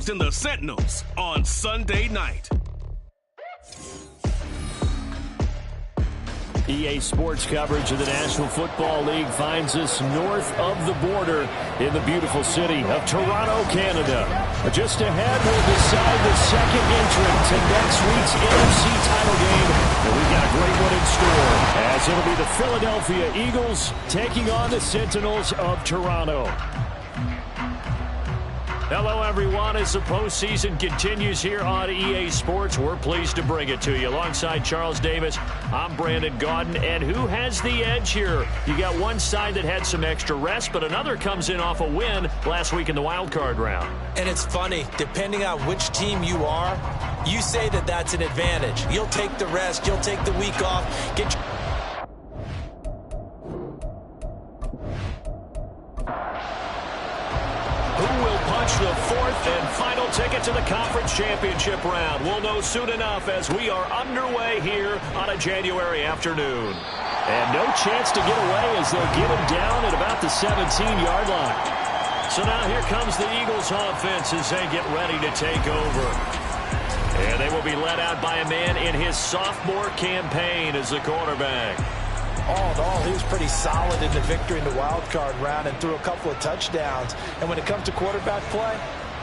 Eagles and the Sentinels on Sunday night. EA Sports coverage of the National Football League finds us north of the border in the beautiful city of Toronto, Canada. Just ahead, we'll decide the second entrant to next week's NFC title game. And we've got a great one in store, as it'll be the Philadelphia Eagles taking on the Sentinels of Toronto. Hello, everyone. As the postseason continues here on EA Sports, we're pleased to bring it to you. Alongside Charles Davis, I'm Brandon Gaudin. And who has the edge here? You got one side that had some extra rest, but another comes in off a win last week in the wild card round. And it's funny, depending on which team you are, you say that that's an advantage. You'll take the rest, you'll take the week off, get your... Who will punch the fourth and final ticket to the conference championship round? We'll know soon enough as we are underway here on a January afternoon. And no chance to get away as they'll get him down at about the 17-yard line. So now here comes the Eagles offense as they get ready to take over. And they will be led out by a man in his sophomore campaign as the quarterback. All in all, he was pretty solid in the victory in the wild card round and threw a couple of touchdowns. And when it comes to quarterback play,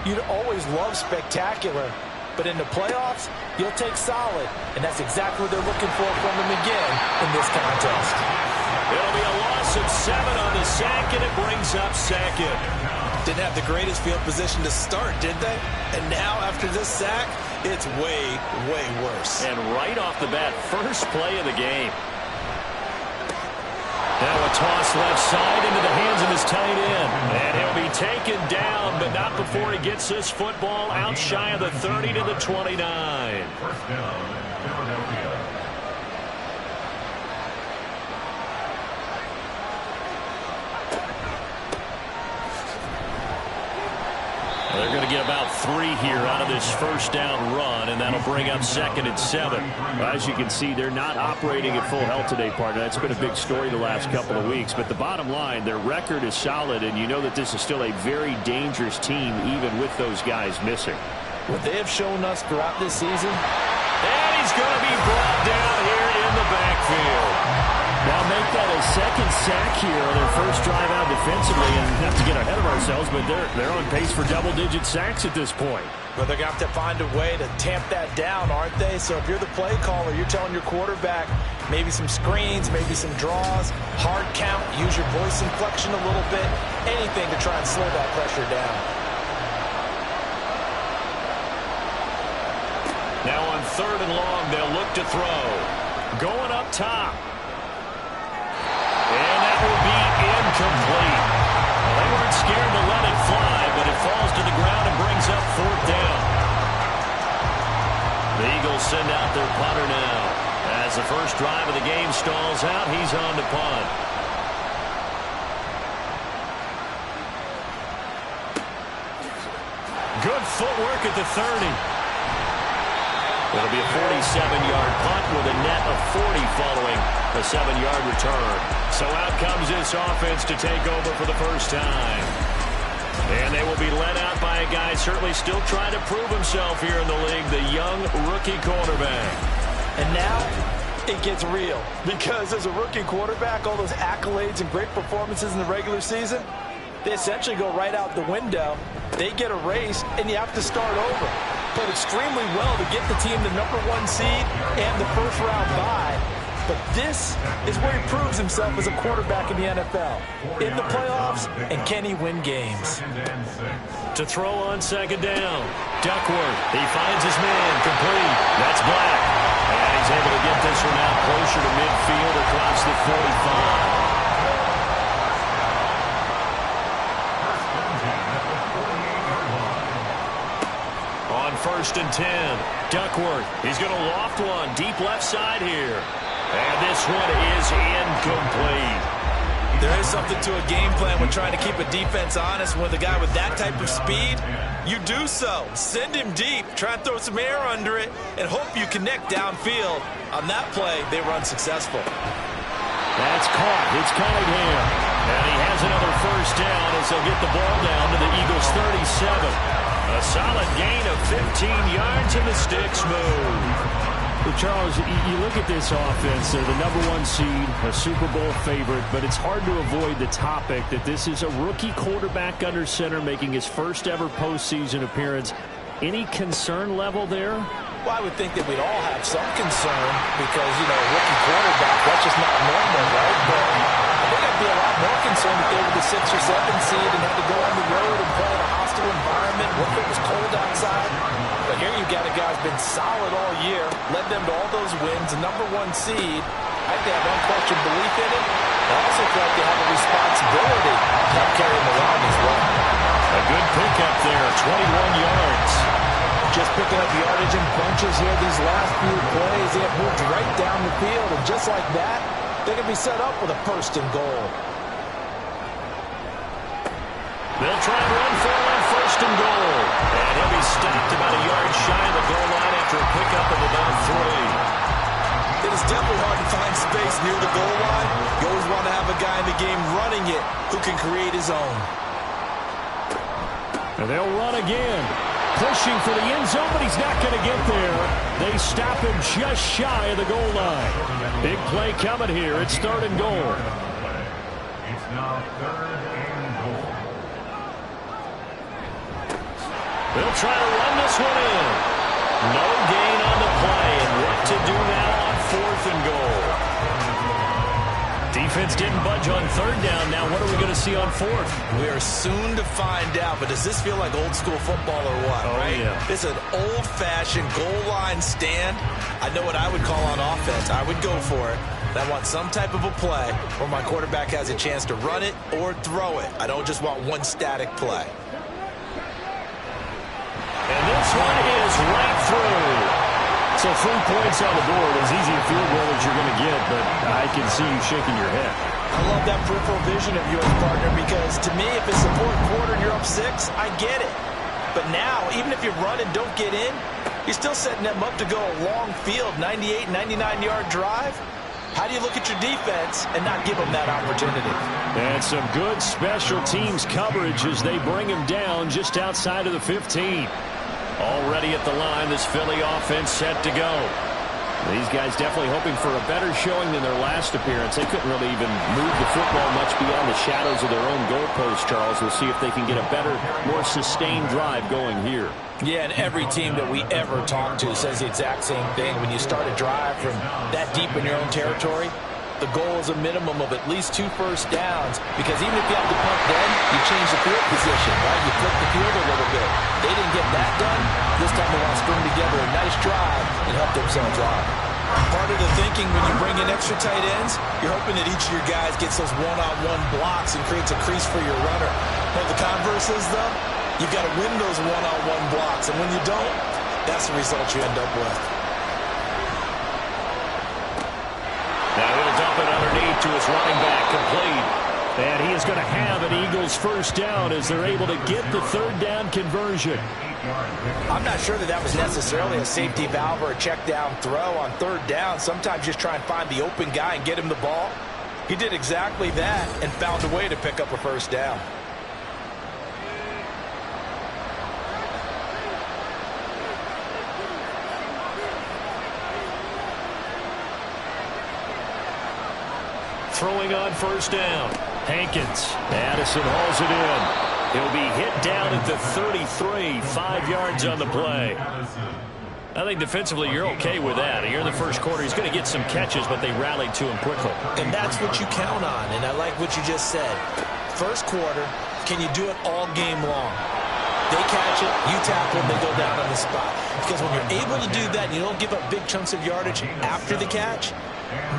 you'd always love spectacular. But in the playoffs, you'll take solid. And that's exactly what they're looking for from him again in this contest. It'll be a loss of 7 on the sack, and it brings up second. Didn't have the greatest field position to start, did they? And now, after this sack, it's way, way worse. And right off the bat, first play of the game. Now a toss left side into the hands of his tight end. And he'll be taken down, but not before he gets this football out shy of the 30 to the 29. First down, Philadelphia. They're going to get about 3 here out of this first down run, and that'll bring up second and 7. As you can see, they're not operating at full health today, partner. That's been a big story the last couple of weeks. But the bottom line, their record is solid, and you know that this is still a very dangerous team, even with those guys missing. What they have shown us throughout this season, and he's going to be brought down here in the backfield. Now make that a second sack here on their first drive out defensively, and not to get ahead of ourselves, but they're on pace for double-digit sacks at this point. But they're going to have to find a way to tamp that down, aren't they? So if you're the play caller, you're telling your quarterback maybe some screens, maybe some draws, hard count, use your voice inflection a little bit, anything to try and slow that pressure down. Now on 3rd and long, they'll look to throw. Going up top. And that will be incomplete. Well, they weren't scared to let it fly, but it falls to the ground and brings up 4th down. The Eagles send out their punter now. As the first drive of the game stalls out, he's on to punt. Good footwork at the 30. It'll be a 47-yard punt with a net of 40 following a 7-yard return. So out comes this offense to take over for the first time. And they will be led out by a guy certainly still trying to prove himself here in the league, the young rookie quarterback. And now it gets real, because as a rookie quarterback, all those accolades and great performances in the regular season, they essentially go right out the window. They get erased, and you have to start over. Played extremely well to get the team the #1 seed and the first-round bye. But this is where he proves himself as a quarterback in the NFL. In the playoffs, and can he win games? To throw on 2nd down. Duckworth, he finds his man, complete. That's Black. And he's able to get this one out closer to midfield across the 45. On 1st and 10, Duckworth, he's going to loft one deep left side here. And this one is incomplete. There is something to a game plan when trying to keep a defense honest. With a guy with that type of speed, you do so. Send him deep, try and throw some air under it, and hope you connect downfield. On that play, they were unsuccessful. That's caught. It's Cunningham. And he has another first down as they'll get the ball down to the Eagles' 37. A solid gain of 15 yards, and the sticks move. Well, Charles, you look at this offense. They're the #1 seed, a Super Bowl favorite, but it's hard to avoid the topic that this is a rookie quarterback under center making his first ever postseason appearance. Any concern level there? Well, I would think that we'd all have some concern because, rookie quarterback, that's just not normal, right? But I think I'd be a lot more concerned if they were the 6th or 7th seed and had to go on the road and play in a hostile environment. What if it was cold outside? But here you got a guy who's been solid all year, led them to all those wins, a #1 seed. I think they have unquestioned belief in him. I also feel like they have a responsibility to help carry him along as well. A good pickup there, 21 yards. Just picking up yardage in bunches here these last few plays. They have moved right down the field, and just like that, they can be set up with a 1st and goal. They'll try and run for it on 1st and goal. And he'll be stopped about a yard shy of the goal line after a pickup of about 3. It is definitely hard to find space near the goal line. You always want to have a guy in the game running it who can create his own. And they'll run again. Pushing for the end zone, but he's not going to get there. They stop him just shy of the goal line. Big play coming here. It's 3rd and goal. It's now 3rd and goal. They'll try to run this one in. No gain on the play, and what to do now on 4th and goal. Defense didn't budge on 3rd down. Now what are we going to see on 4th? We are soon to find out, but does this feel like old school football or what, right? Yeah. This is an old-fashioned goal line stand. I know what I would call on offense. I would go for it. I want some type of a play where my quarterback has a chance to run it or throw it. I don't just want one static play. And this one is right through. So 3 points on the board, as easy a field goal as you're going to get, but I can see you shaking your head. I love that peripheral vision of yours, partner, because to me, if it's the 4th quarter and you're up 6, I get it. But now, even if you run and don't get in, you're still setting them up to go a long field, 98, 99-yard drive. How do you look at your defense and not give them that opportunity? And some good special teams coverage as they bring him down just outside of the 15. Already at the line, this Philly offense set to go. These guys definitely hoping for a better showing than their last appearance. They couldn't really even move the football much beyond the shadows of their own goalpost, Charles. We'll see if they can get a better, more sustained drive going here. Yeah, and every team that we ever talk to says the exact same thing. When you start a drive from that deep in your own territory, the goal is a minimum of at least 2 first downs, because even if you have to punt then, you change the field position, right? You flip the field a little bit. They didn't get that done. This time they want to string together a nice drive and help themselves out. Part of the thinking when you bring in extra tight ends, you're hoping that each of your guys gets those one-on-one blocks and creates a crease for your runner. But the converse is, though, you've got to win those one-on-one blocks, and when you don't, that's the result you end up with. Now he'll dump it underneath to his running back, complete. And he is going to have an Eagles first down as they're able to get the 3rd down conversion. I'm not sure that was necessarily a safety valve or a check down throw on 3rd down. Sometimes just try and find the open guy and get him the ball. He did exactly that and found a way to pick up a first down. Throwing on 1st down. Hankins. Addison hauls it in. He'll be hit down at the 33, 5 yards on the play. I think defensively you're okay with that. Here in the 1st quarter, he's going to get some catches, but they rallied to him quickly. And that's what you count on, and I like what you just said. 1st quarter, can you do it all game long? They catch it, you tackle them, they go down on the spot. Because when you're able to do that and you don't give up big chunks of yardage after the catch,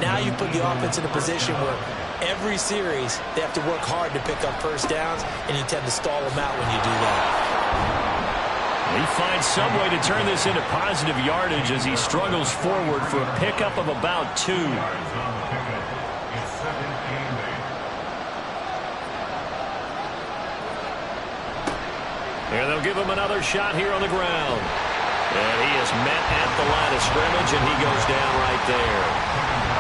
now you put the offense in a position where every series they have to work hard to pick up first downs, and you tend to stall them out when you do that. He finds some way to turn this into positive yardage as he struggles forward for a pickup of about 2. And they'll give him another shot here on the ground. And he is met at the line of scrimmage, and he goes down right there.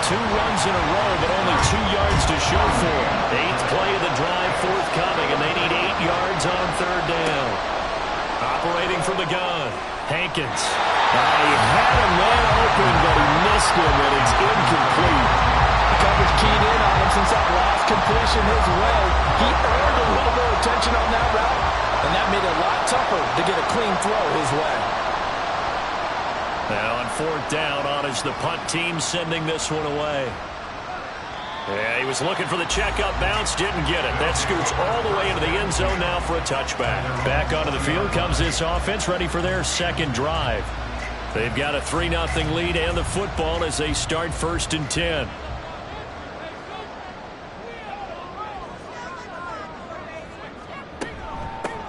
2 runs in a row, but only 2 yards to show for it. 8th play of the drive forthcoming, and they need 8 yards on 3rd down. operating from the gun. Hankins. He had a man open, but he missed him, and it's incomplete. The coverage keyed in on him since that last completion his way. He earned a little more attention on that route, and that made it a lot tougher to get a clean throw his way. Now on fourth down, on is the punt team sending this one away. Yeah, he was looking for the checkup bounce, didn't get it. That scoots all the way into the end zone now for a touchback. Back onto the field comes this offense, ready for their second drive. They've got a 3-0 lead and the football as they start 1st and 10.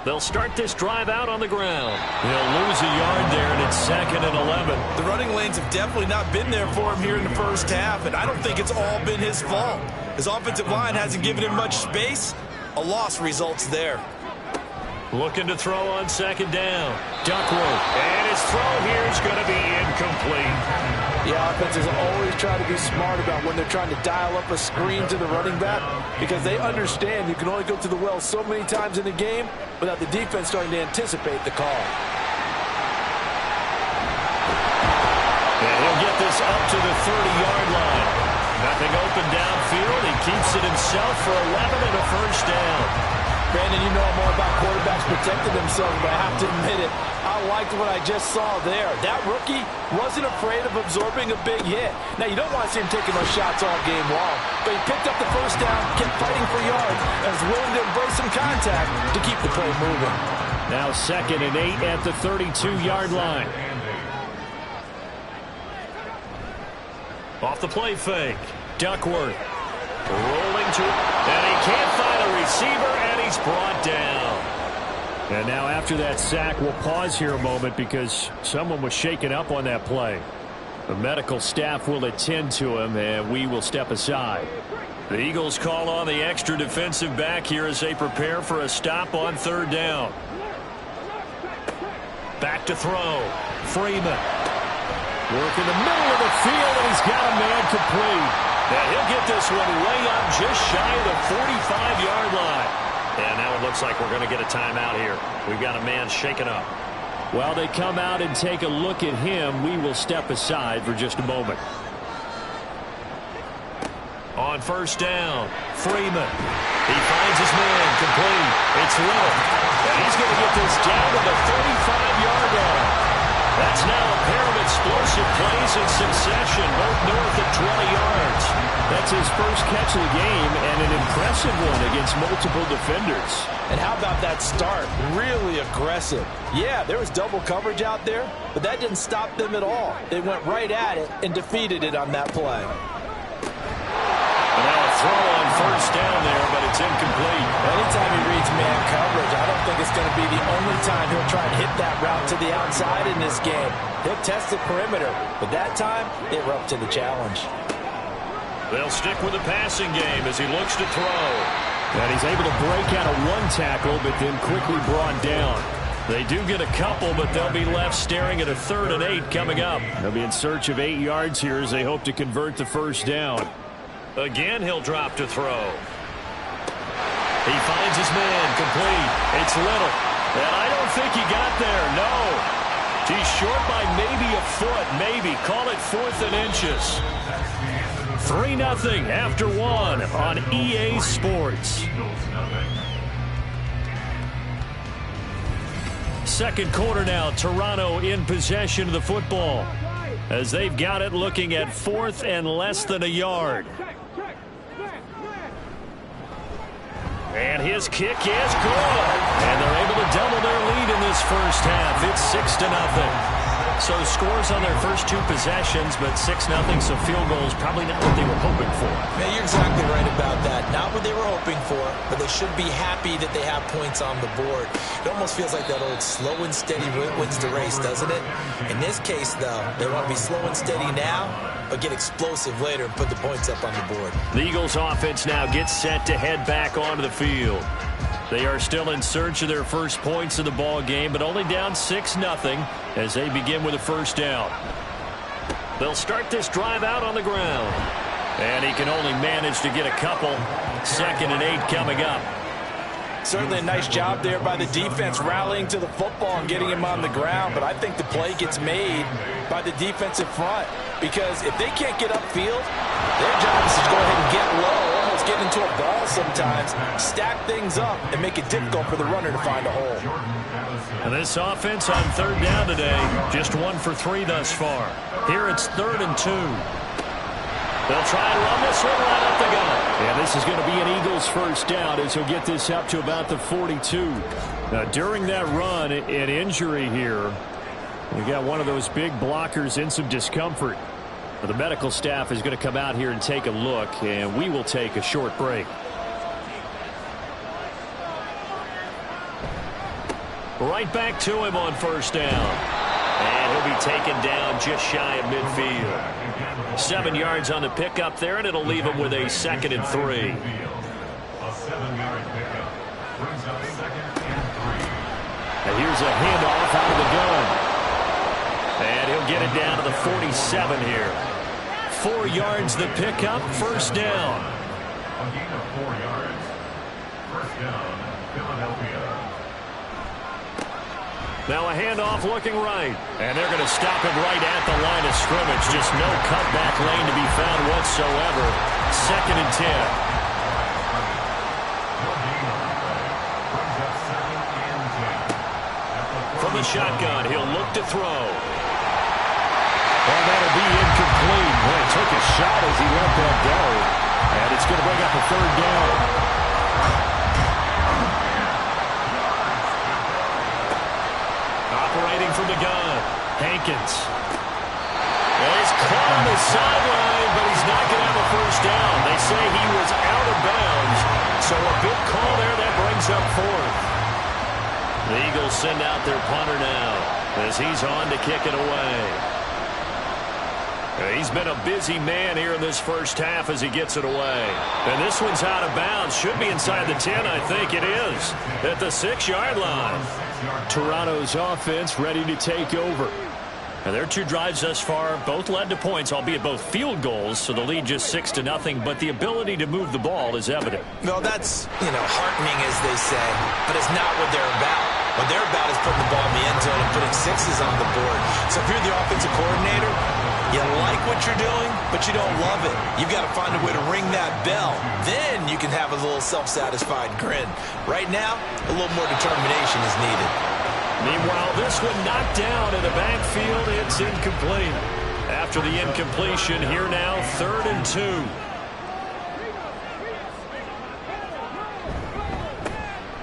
They'll start this drive out on the ground. He'll lose a yard there, and it's 2nd and 11. The running lanes have definitely not been there for him here in the first half, and I don't think it's all been his fault. His offensive line hasn't given him much space. A loss results there. Looking to throw on 2nd down. Duckworth. And his throw here is going to be incomplete. The offenses always try to be smart about when they're trying to dial up a screen to the running back because they understand you can only go to the well so many times in the game without the defense starting to anticipate the call. And he'll get this up to the 30-yard line. Nothing open downfield. He keeps it himself for 11 and a first down. Brandon, you know more about quarterbacks protecting themselves, but I have to admit it. I liked what I just saw there. That rookie wasn't afraid of absorbing a big hit. Now, you don't want to see him taking those shots all game long, but he picked up the first down, kept fighting for yards, and was willing to embrace some contact to keep the play moving. Now 2nd and 8 at the 32-yard line. Off the play fake. Duckworth rolling to, and he can't find a receiver, and he's brought down. And now after that sack, we'll pause here a moment because someone was shaken up on that play. The medical staff will attend to him, and we will step aside. The Eagles call on the extra defensive back here as they prepare for a stop on 3rd down. Back to throw. Freeman. Work in the middle of the field, and he's got a man complete. And he'll get this one way up just shy of the 45-yard line. And now it looks like we're going to get a timeout here. We've got a man shaken up. While they come out and take a look at him, we will step aside for just a moment. On 1st down, Freeman. He finds his man complete. It's Little. And he's going to get this down to the 35-yard line. That's now a pair of explosive plays in succession, both north of 20 yards. That's his first catch of the game and an impressive one against multiple defenders. And how about that start? Really aggressive. Yeah, there was double coverage out there, but that didn't stop them at all. They went right at it and defeated it on that play. And now a throw on 1st down there, but it's incomplete. Anytime he reads man coverage, I don't think it's going to be the only time he'll try and hit that route to the outside in this game. He'll test the perimeter, but that time, they were up to the challenge. They'll stick with the passing game as he looks to throw. And he's able to break out of one tackle, but then quickly brought down. They do get a couple, but they'll be left staring at a 3rd and 8 coming up. They'll be in search of 8 yards here as they hope to convert the first down. Again, he'll drop to throw. He finds his man complete. It's Little. And I don't think he got there. No. He's short by maybe a foot. Maybe. Call it 4th and inches. 3-0 after 1 on EA Sports. Second quarter now. Toronto in possession of the football as they've got it looking at 4th and less than a yard. And his kick is good. And they're able to double their lead in this first half. It's 6-0. So scores on their first 2 possessions, but 6-0, so field goals probably not what they were hoping for. Man, you're exactly right about that. Not what they were hoping for, but they should be happy that they have points on the board. It almost feels like that old slow and steady wins the race, doesn't it? In this case, though, they want to be slow and steady now, but get explosive later and put the points up on the board. The Eagles offense now gets set to head back onto the field. They are still in search of their first points of the ball game, but only down 6-0 as they begin with a first down. They'll start this drive out on the ground. And he can only manage to get a couple. 2nd and 8 coming up. Certainly a nice job there by the defense, rallying to the football and getting him on the ground. But I think the play gets made by the defensive front, because if they can't get upfield, their job is to go ahead and get low, almost get into a ball sometimes, stack things up, and make it difficult for the runner to find a hole. And this offense on third down today, just 1 for 3 thus far. Here it's 3rd and 2. They'll try and run this one right up the gut. And this is going to be an Eagles first down as he'll get this up to about the 42. Now, during that run, an injury here. We got one of those big blockers in some discomfort. The medical staff is going to come out here and take a look, and we will take a short break. Right back to him on first down. And he'll be taken down just shy of midfield. 7 yards on the pickup there, and it'll leave him with a 2nd and 3. A 7-yard pickup brings up 2nd and 3. And here's a handoff out of the gun. And he'll get it down to the 47 here. 4 yards the pickup, first down. A gain of 4 yards. First down, Philadelphia. Now a handoff looking right. And they're going to stop him right at the line of scrimmage. Just no cutback lane to be found whatsoever. 2nd and 10. From the shotgun, he'll look to throw. And that'll be incomplete. Boy, took a shot as he let that go. And it's going to bring up a 3rd down. Operating from the gun, Hankins. Well, he's caught on the sideline, but he's not going to have a first down. They say he was out of bounds. So a big call there that brings up 4th. The Eagles send out their punter now as he's on to kick it away. He's been a busy man here in this first half as he gets it away. And this one's out of bounds. Should be inside the 10, I think it is. At the 6-yard line. Toronto's offense ready to take over. And their 2 drives thus far both led to points, albeit both field goals, so the lead just 6-0, but the ability to move the ball is evident. Well, that's, heartening, as they say, but it's not what they're about. What they're about is putting the ball in the end zone and putting 6s on the board. So if you're the offensive coordinator, you like what you're doing, but you don't love it. You've got to find a way to ring that bell. Then you can have a little self-satisfied grin. Right now, a little more determination is needed. Meanwhile, this one knocked down in the backfield. It's incomplete. After the incompletion, here now, 3rd and 2.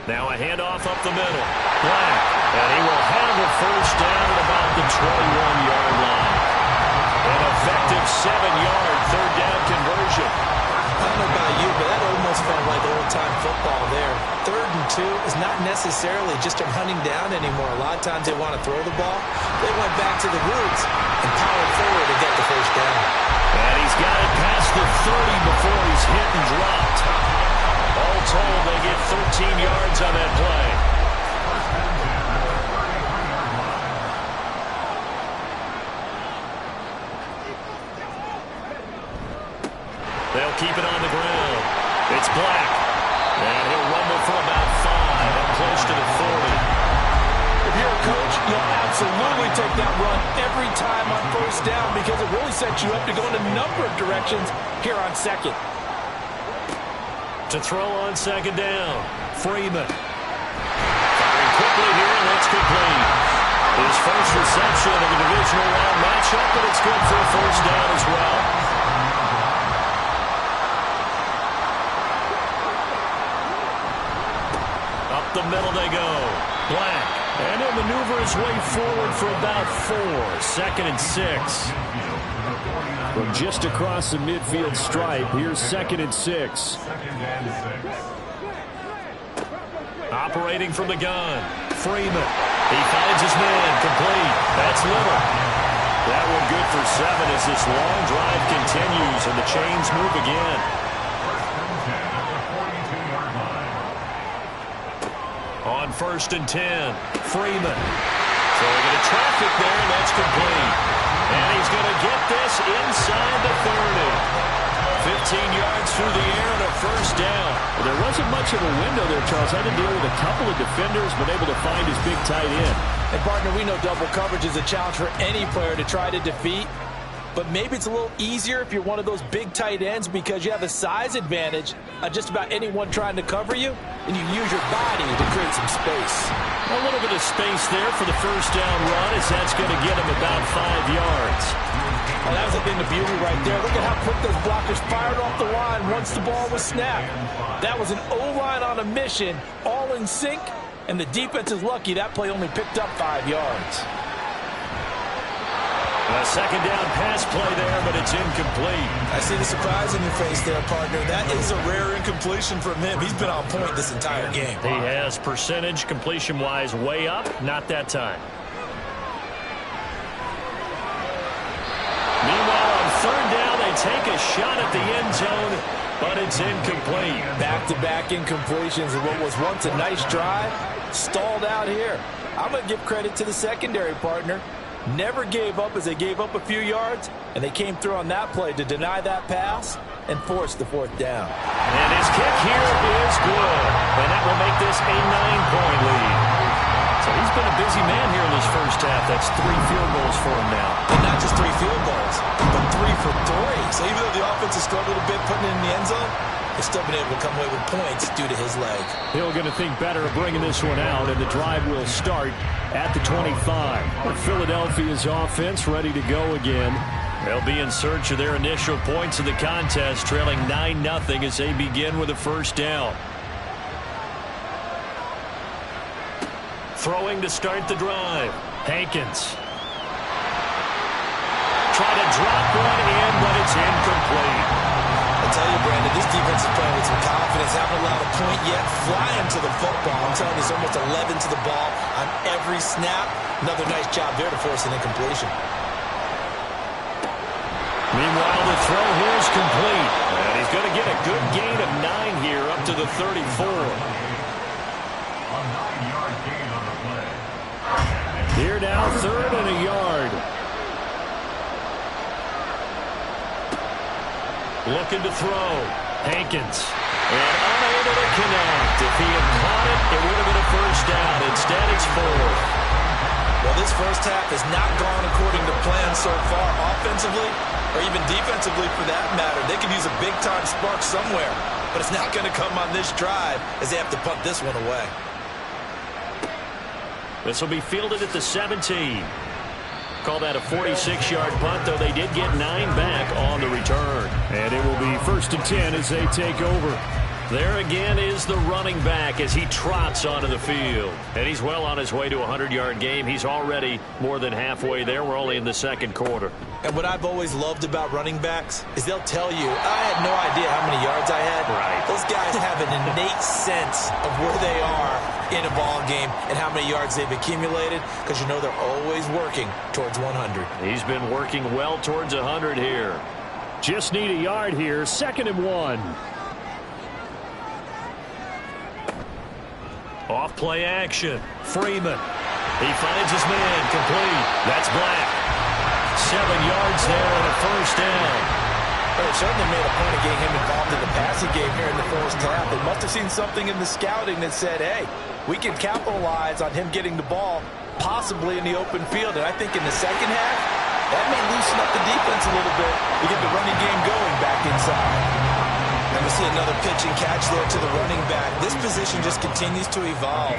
Now a handoff up the middle. Black, and he will have a first down at about the 21-yard line. An effective 7-yard 3rd down conversion. I don't know about you, but that almost felt like old-time football there. 3rd and 2 is not necessarily just a hunting down anymore. A lot of times they want to throw the ball. They went back to the roots and powered forward to get the first down. And he's got it past the 30 before he's hit and dropped. All told, they get 13 yards on that play. They'll keep it on the ground. It's Black. And he'll rumble for about 5 and close to the 40. If you're a coach, you'll absolutely take that run every time on first down because it really sets you up to go in a number of directions here on 2nd. To throw on 2nd down, Freeman. Firing quickly here, and that's complete. His first reception of a divisional round matchup, but it's good for a first down as well. Up the middle they go. Black. And he'll maneuver his way forward for about 4. 2nd and 6. From just across the midfield stripe, here's 2nd and 6. Operating from the gun, Freeman. He finds his man, complete. That's Little. That one good for 7 as this long drive continues and the chains move again. On 1st and 10, Freeman. So they're going to traffic there, and that's complete. And he's going to get this inside the 30. 15 yards through the air and a first down. there wasn't much of a window there, Charles. Had to deal with a couple of defenders, but able to find his big tight end. And, partner, we know double coverage is a challenge for any player to try to defeat. But maybe it's a little easier if you're one of those big tight ends because you have a size advantage on just about anyone trying to cover you, and you use your body to create some space. A little bit of space there for the first down run, as that's going to get him about 5 yards. Well, that was a thing of beauty right there. Look at how quick those blockers fired off the line once the ball was snapped. That was an O-line on a mission, all in sync, and the defense is lucky that play only picked up 5 yards. A second down pass play there, but it's incomplete. I see the surprise in your face there, partner. That is a rare incompletion from him. He's been on point this entire game. He has percentage completion-wise way up, not that time. Meanwhile, on third down, they take a shot at the end zone, but it's incomplete. Back-to-back incompletions of what was once a nice drive, stalled out here. I'm going to give credit to the secondary, partner. Never gave up as they gave up a few yards, and they came through on that play to deny that pass and force the fourth down. And his kick here is good, and that will make this a 9-point lead. So he's been a busy man here in this first half. That's 3 field goals for him now. And not just 3 field goals, but 3 for 3. So even though the offense has struggled a bit putting it in the end zone, they've still been able to come away with points due to his leg. Hill going to think better of bringing this one out, and the drive will start at the 25. Philadelphia's offense ready to go again. They'll be in search of their initial points of the contest, trailing 9-0 as they begin with a first down. Throwing to start the drive. Hankins. Try to drop one in, but it's incomplete. I tell you, Brandon, this defense is playing with some confidence. Haven't allowed a point yet. Flying to the football. I'm telling you, it's almost 11 to the ball on every snap. Another nice job there to force an incompletion. Meanwhile, the throw here is complete. And he's going to get a good gain of 9 here up to the 34. A 9-yard gain on the play. Here now, 3rd and a yard. Looking to throw. Hankins. And unable to connect. If he had caught it, it would have been a first down. Instead, it's 4th. Well, this first half has not gone according to plan so far offensively or even defensively for that matter. They could use a big-time spark somewhere, but it's not going to come on this drive as they have to punt this one away. This will be fielded at the 17. Call that a 46-yard punt, though they did get 9 back on the return. And it will be 1st and 10 as they take over. There again is the running back as he trots onto the field. And he's well on his way to a 100-yard game. He's already more than halfway there. We're only in the second quarter. And what I've always loved about running backs is they'll tell you, I had no idea how many yards I had. Right. Those guys have an innate sense of where they are in a ball game and how many yards they've accumulated because you know they're always working towards 100. He's been working well towards 100 here. Just need a yard here. 2nd and 1. Off play action. Freeman. He finds his man. Complete. That's Black. 7 yards there and a first down. Well, it certainly made a point of getting him involved in the passing game here in the first half. They must have seen something in the scouting that said, hey, we can capitalize on him getting the ball possibly in the open field. And I think in the second half, that may loosen up the defense a little bit to get the running game going back inside. And we see another pitch and catch there to the running back. This position just continues to evolve.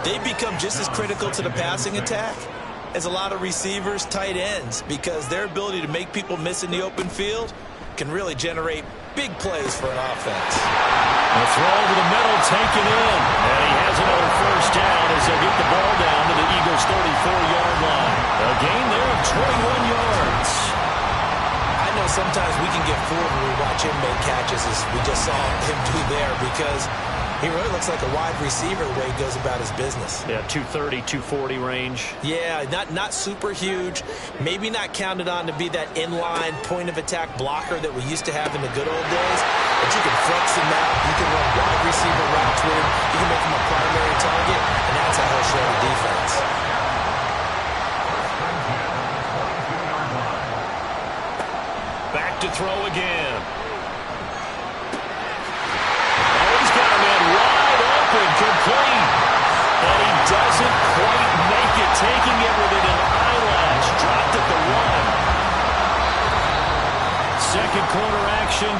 They become just as critical to the passing attack as a lot of receivers, tight ends, because their ability to make people miss in the open field can really generate big plays for an offense. A throw over the middle taken in. And he has another first down as they get the ball down to the Eagles' 34-yard line. A gain there of 21 yards. I know sometimes we can get fooled when we watch him make catches as we just saw him do there because he really looks like a wide receiver the way he goes about his business. Yeah, 230, 240 range. Yeah, not super huge. Maybe not counted on to be that inline point-of-attack blocker that we used to have in the good old days. But you can flex him out. You can run wide receiver routes with him. You can make him a primary target, and that's how he'll show the defense. Back to throw again. Oh, he's got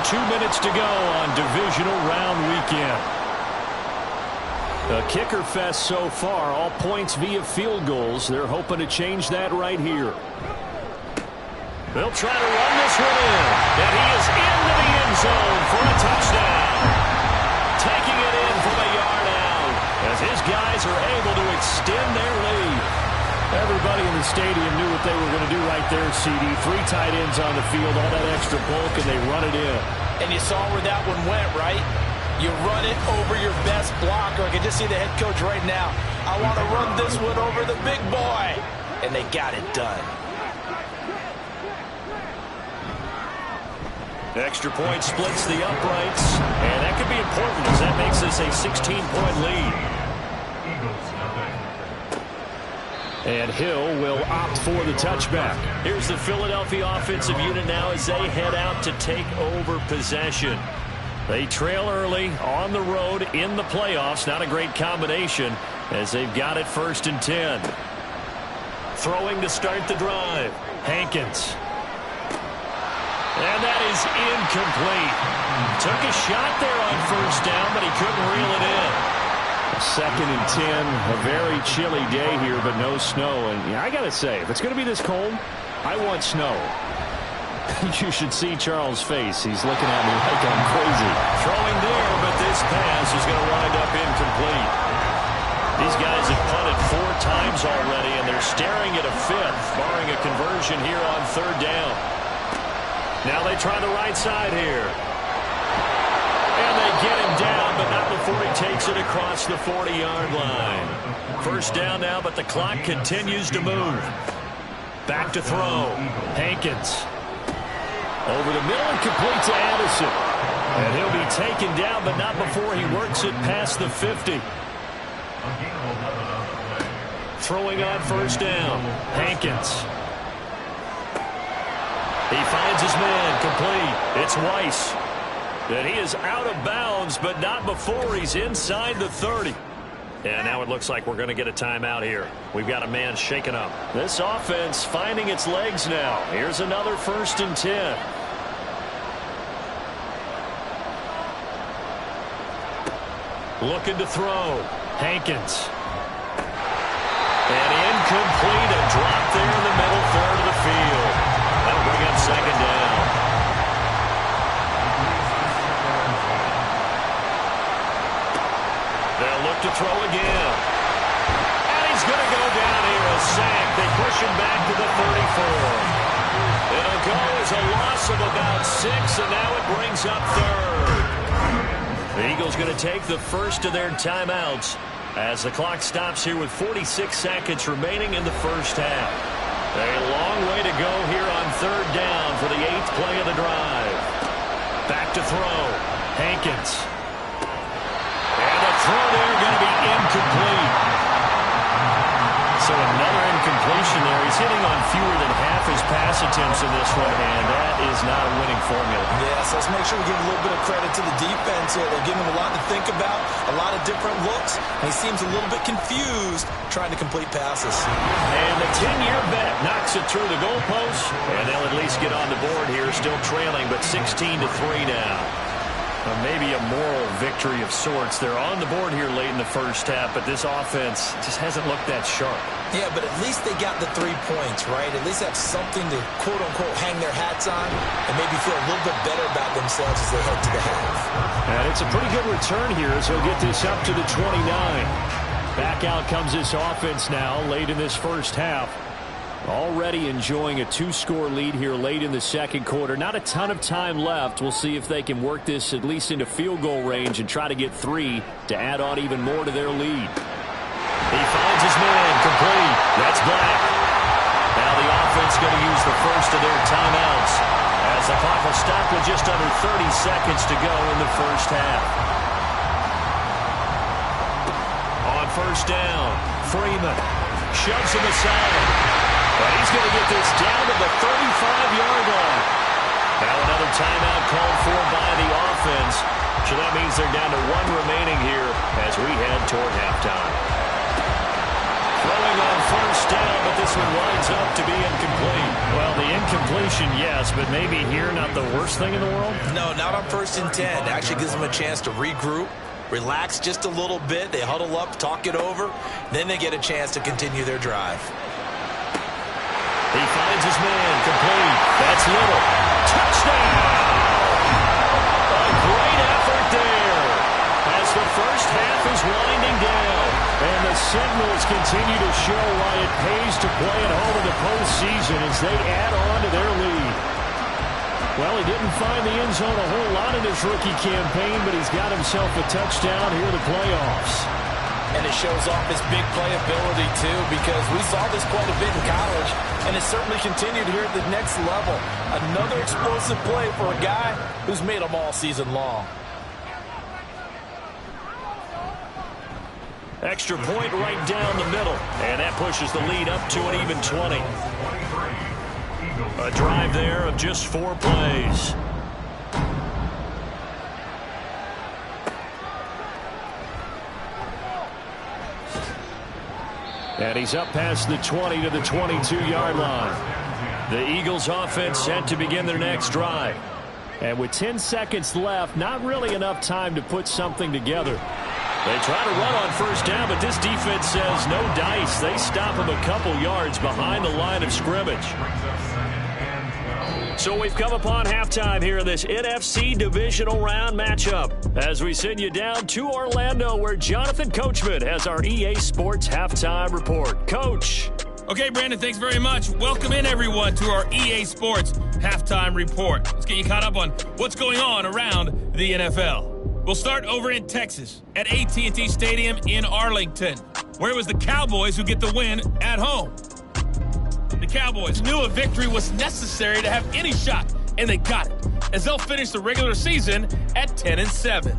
2 minutes to go on divisional round weekend. A kicker fest so far, all points via field goals. They're hoping to change that right here. They'll try to run this one in, and he is into the end zone for a touchdown. Taking it in from a yard out as his guys are able to extend their lead. Everybody in the stadium knew what they were going to do right there, CD. 3 tight ends on the field, all that extra bulk, and they run it in. And you saw where that one went, right? You run it over your best blocker. I can just see the head coach right now. I want to run this one over the big boy. And they got it done. Extra point splits the uprights, and that could be important as that makes this a 16-point lead. And Hill will opt for the touchback. Here's the Philadelphia offensive unit now as they head out to take over possession. They trail early on the road in the playoffs. Not a great combination as they've got it 1st and 10. Throwing to start the drive. Hankins. And that is incomplete. Took a shot there on 1st down, but he couldn't reel it in. 2nd and 10. A very chilly day here, but no snow. And I got to say, if it's going to be this cold, I want snow. You should see Charles' face. He's looking at me like I'm crazy. Throwing there, but this pass is going to wind up incomplete. These guys have punted 4 times already, and they're staring at a 5th, barring a conversion here on 3rd down. Now they try the right side here. And they get him down, but not before he takes it across the 40-yard line. 1st down now, but the clock continues to move. Back to throw. Hankins. Over the middle and complete to Addison. And he'll be taken down, but not before he works it past the 50. Throwing on 1st down. Hankins. He finds his man, complete. It's Weiss. And he is out of bounds, but not before he's inside the 30. And now it looks like we're going to get a timeout here. We've got a man shaken up. This offense finding its legs now. Here's another 1st and 10. Looking to throw. Hankins. And incomplete. A drop there in the middle 3rd of the field. That'll bring up 2nd down. They'll look to throw again. And he's going to go down here. A sack. They push him back to the 34. It'll go as a loss of about 6, and now it brings up 3rd. The Eagles going to take the 1st of their timeouts as the clock stops here with 46 seconds remaining in the 1st half. A long way to go here on 3rd down for the 8th play of the drive. Back to throw. Hankins. And the throw there going to be incomplete. So another incompletion there. He's hitting on fewer than half his pass attempts in this one, and that is not a winning formula. Yeah, so let's make sure we give a little bit of credit to the defense here. They're giving him a lot to think about, a lot of different looks, and he seems a little bit confused trying to complete passes. And the 10-year bet knocks it through the goalpost, and they'll at least get on the board here, still trailing, but 16-3 now. Maybe a moral victory of sorts. They're on the board here late in the 1st half, but this offense just hasn't looked that sharp. Yeah, but at least they got the 3 points, right? At least have something to, quote-unquote, hang their hats on and maybe feel a little bit better about themselves as they head to the half. And it's a pretty good return here as he'll get this up to the 29. Back out comes this offense now late in this 1st half. Already enjoying a 2-score lead here late in the 2nd quarter. Not a ton of time left. We'll see if they can work this at least into field goal range and try to get 3 to add on even more to their lead. He finds his man, complete. That's Black. Now the offense going to use the 1st of their timeouts as the clock will stop with just under 30 seconds to go in the 1st half. On 1st down, Freeman shoves him aside. But he's going to get this down to the 35-yard line. Now another timeout called for by the offense. So that means they're down to 1 remaining here as we head toward halftime. Throwing on first down, but this one winds up to be incomplete. Well, the incompletion, yes, but maybe here not the worst thing in the world? No, not on 1st and 10. It actually gives them a chance to regroup, relax just a little bit. They huddle up, talk it over. Then they get a chance to continue their drive. He finds his man, complete. That's Little. Touchdown! A great effort there as the first half is winding down. And the Sentinels continue to show why it pays to play at home in the postseason as they add on to their lead. Well, he didn't find the end zone a whole lot in his rookie campaign, but he's got himself a touchdown here in the playoffs. And it shows off his big playability, too, because we saw this quite a bit in college, and it certainly continued here at the next level. Another explosive play for a guy who's made them all season long. Extra point right down the middle, and that pushes the lead up to an even 20. A drive there of just 4 plays. And he's up past the 20 to the 22-yard line. The Eagles offense set to begin their next drive. And with 10 seconds left, not really enough time to put something together. They try to run on first down, but this defense says no dice. They stop him a couple yards behind the line of scrimmage. So we've come upon halftime here in this NFC divisional round matchup as we send you down to Orlando where Jonathan Coachman has our EA Sports halftime report. Coach. Okay, Brandon, thanks very much. Welcome in, everyone, to our EA Sports halftime report. Let's get you caught up on what's going on around the NFL. We'll start over in Texas at AT&T Stadium in Arlington, where it was the Cowboys who get the win at home. The Cowboys knew a victory was necessary to have any shot, and they got it, as they'll finish the regular season at 10-7.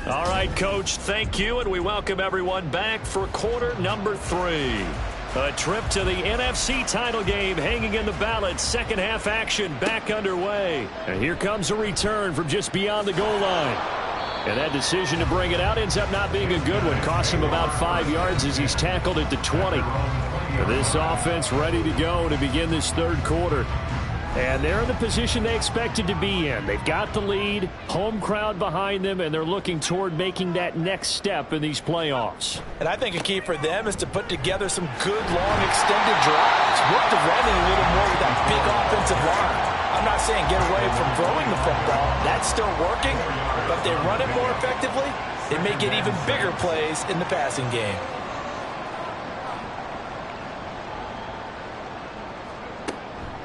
All right, Coach, thank you, and we welcome everyone back for quarter number 3. A trip to the NFC title game hanging in the balance. Second half action back underway. And here comes a return from just beyond the goal line. And that decision to bring it out ends up not being a good one. Costs him about 5 yards as he's tackled at the 20. This offense ready to go to begin this third quarter. And they're in the position they expected to be in. They've got the lead, home crowd behind them, and they're looking toward making that next step in these playoffs. And I think a key for them is to put together some good, long, extended drives. Work the running a little more with that big offensive line. I'm not saying get away from throwing the football. That's still working. But if they run it more effectively, they may get even bigger plays in the passing game.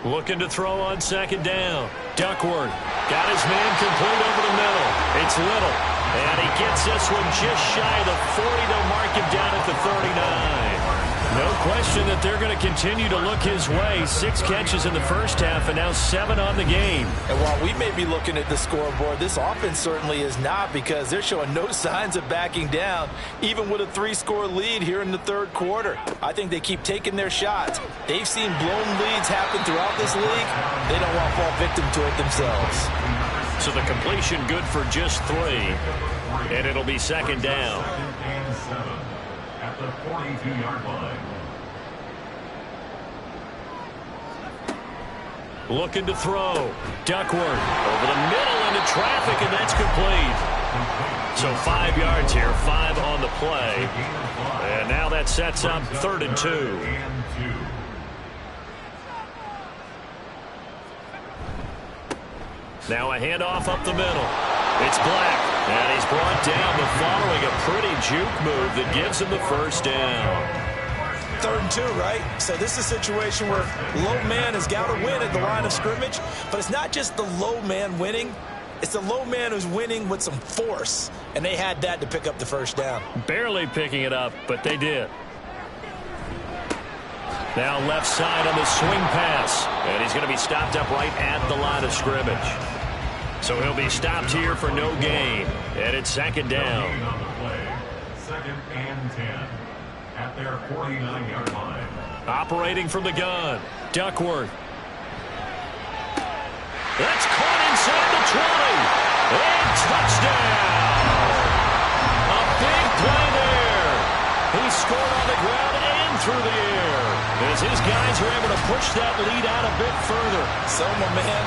Looking to throw on second down. Duckworth got his man complete over the middle. It's Little. And he gets this one just shy of the 40. They'll mark him down at the 39. No question that they're going to continue to look his way. 6 catches in the first half and now 7 on the game. And while we may be looking at the scoreboard, this offense certainly is not, because they're showing no signs of backing down, even with a 3-score lead here in the third quarter. I think they keep taking their shots. They've seen blown leads happen throughout this league. They don't want to fall victim to it themselves. So the completion good for just 3. And it'll be second down. And 7 at the 42-yard line. Looking to throw. Duckworth over the middle into traffic, and that's complete. So 5 yards here, 5 on the play. And now that sets up 3rd and 2. Now a handoff up the middle. It's Black, and he's brought down, but following a pretty juke move that gives him the first down. 3rd and 2, right? So this is a situation where low man has got to win at the line of scrimmage, but it's not just the low man winning. It's the low man who's winning with some force, and they had that to pick up the first down. Barely picking it up, but they did. Now left side on the swing pass, and he's going to be stopped up right at the line of scrimmage. So he'll be stopped here for no gain, and it's second down. 2nd and 10 at their 49-yard line. Operating from the gun, Duckworth. That's caught inside the 20. And touchdown! A big play there. He scored on the ground and through the air, as his guys are able to push that lead out a bit further. So, my man,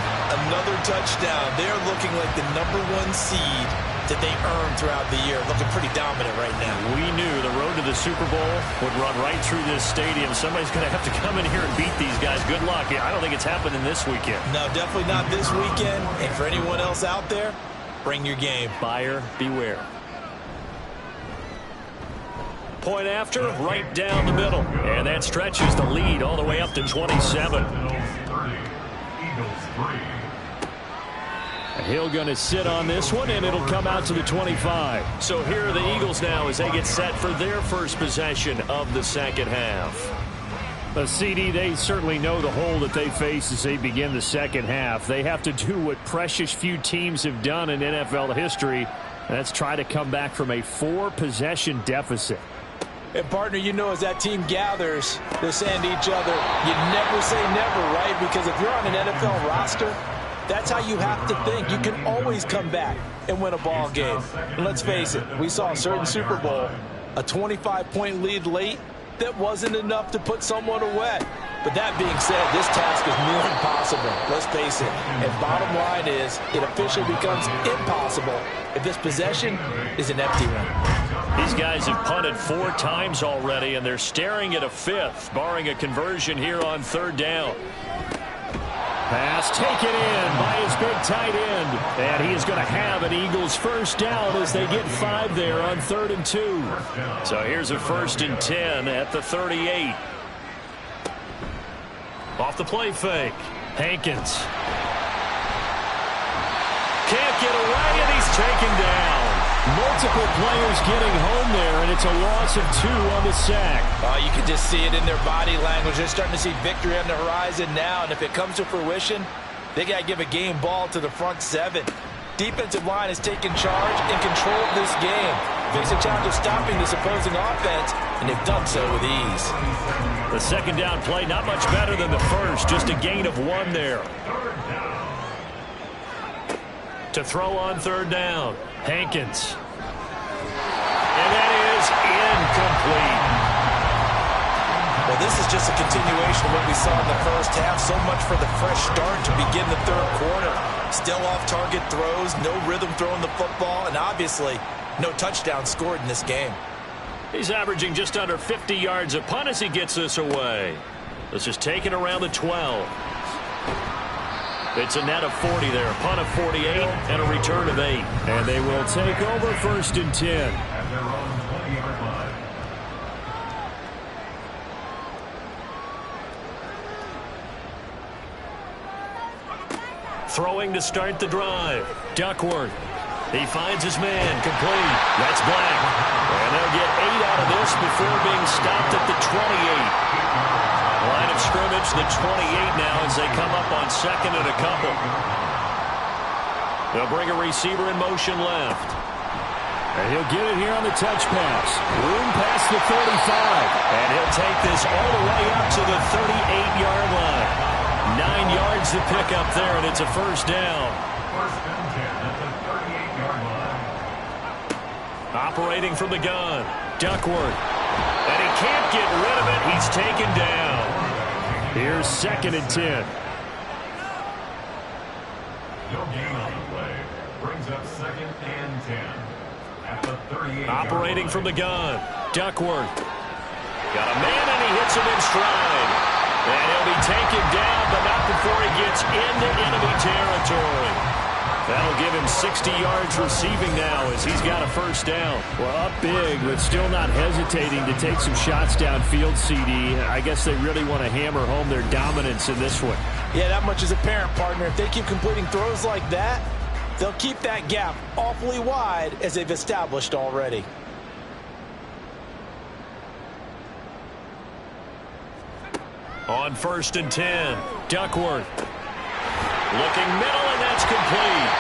another touchdown. They're looking like the #1 seed that they earned throughout the year. Looking pretty dominant right now. We knew the road to the Super Bowl would run right through this stadium. Somebody's going to have to come in here and beat these guys. Good luck. I don't think it's happening this weekend. No, definitely not this weekend. And for anyone else out there, bring your game. Buyer beware. Point after, right down the middle. And that stretches the lead all the way up to 27. Hill going to sit on this one, and it'll come out to the 25. So here are the Eagles now as they get set for their first possession of the second half. The CD, they certainly know the hole that they face as they begin the second half. They have to do what precious few teams have done in NFL history, and that's try to come back from a 4-possession deficit. And, partner, you know, as that team gathers, they're saying to each other, you never say never, right? Because if you're on an NFL roster, that's how you have to think. You can always come back and win a ball game. And let's face it, we saw a certain Super Bowl, a 25-point lead late, that wasn't enough to put someone away. But that being said, this task is near impossible. Let's face it. And bottom line is, it officially becomes impossible if this possession is an empty one. These guys have punted 4 times already, and they're staring at a 5th, barring a conversion here on 3rd down. Pass taken in by his big tight end. And he is going to have an Eagles first down as they get 5 there on 3rd and 2. So here's a 1st and 10 at the 38. Off the play fake. Hankins. Can't get away, and he's taken down. Multiple players getting home there, and it's a loss of 2 on the sack. You can just see it in their body language. They're starting to see victory on the horizon now, and if it comes to fruition, they got to give a game ball to the front 7. Defensive line has taken charge and control of this game. Face a challenge of stopping this opposing offense, and they've done so with ease. The second down play, not much better than the first, just a gain of 1 there. To throw on 3rd down, Hankins. And that is incomplete. Well, this is just a continuation of what we saw in the first half. So much for the fresh start to begin the 3rd quarter. Still off-target throws, no rhythm throwing the football, and obviously no touchdown scored in this game. He's averaging just under 50 yards a punt as he gets this away. This is taken around the 12. It's a net of 40 there, punt of 48, and a return of 8. And they will take over 1st and 10. At their own 20-yard line. Throwing to start the drive. Duckworth. He finds his man, complete. That's Black. And they'll get 8 out of this before being stopped at the 28. Line of scrimmage, the 28 now as they come up on 2nd and a couple. They'll bring a receiver in motion left. And he'll get it here on the touch pass. Room past the 35. And he'll take this all the way up to the 38-yard line. 9 yards to pick up there, and it's a first down. 1st and 10 at the 38-yard line. Operating from the gun, Duckworth. And he can't get rid of it. He's taken down. Here's 2nd and 10. No gain on the play. Brings up 2nd and 10. At the 38. Operating from the gun, Duckworth. Got a man, and he hits him in stride. And he'll be taken down, but not before he gets into enemy territory. That'll give him 60 yards receiving now as he's got a first down. Well, up big, but still not hesitating to take some shots downfield, CD. I guess they really want to hammer home their dominance in this one. Yeah, that much is apparent, partner. If they keep completing throws like that, they'll keep that gap awfully wide as they've established already. On 1st and 10, Duckworth. Looking middle, and that's complete.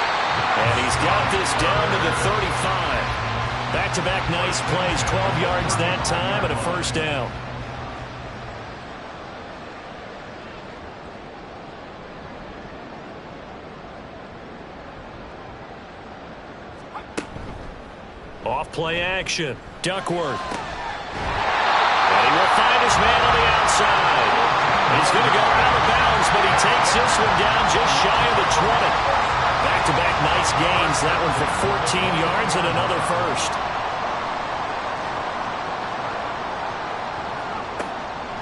And he's got this down to the 35. Back-to-back nice plays, 12 yards that time, and a first down. Play action. Duckworth. And he will find his man on the outside. He's going to go out of bounds, but he takes this one down just shy of the 20. Back-to-back nice gains. That one for 14 yards and another first.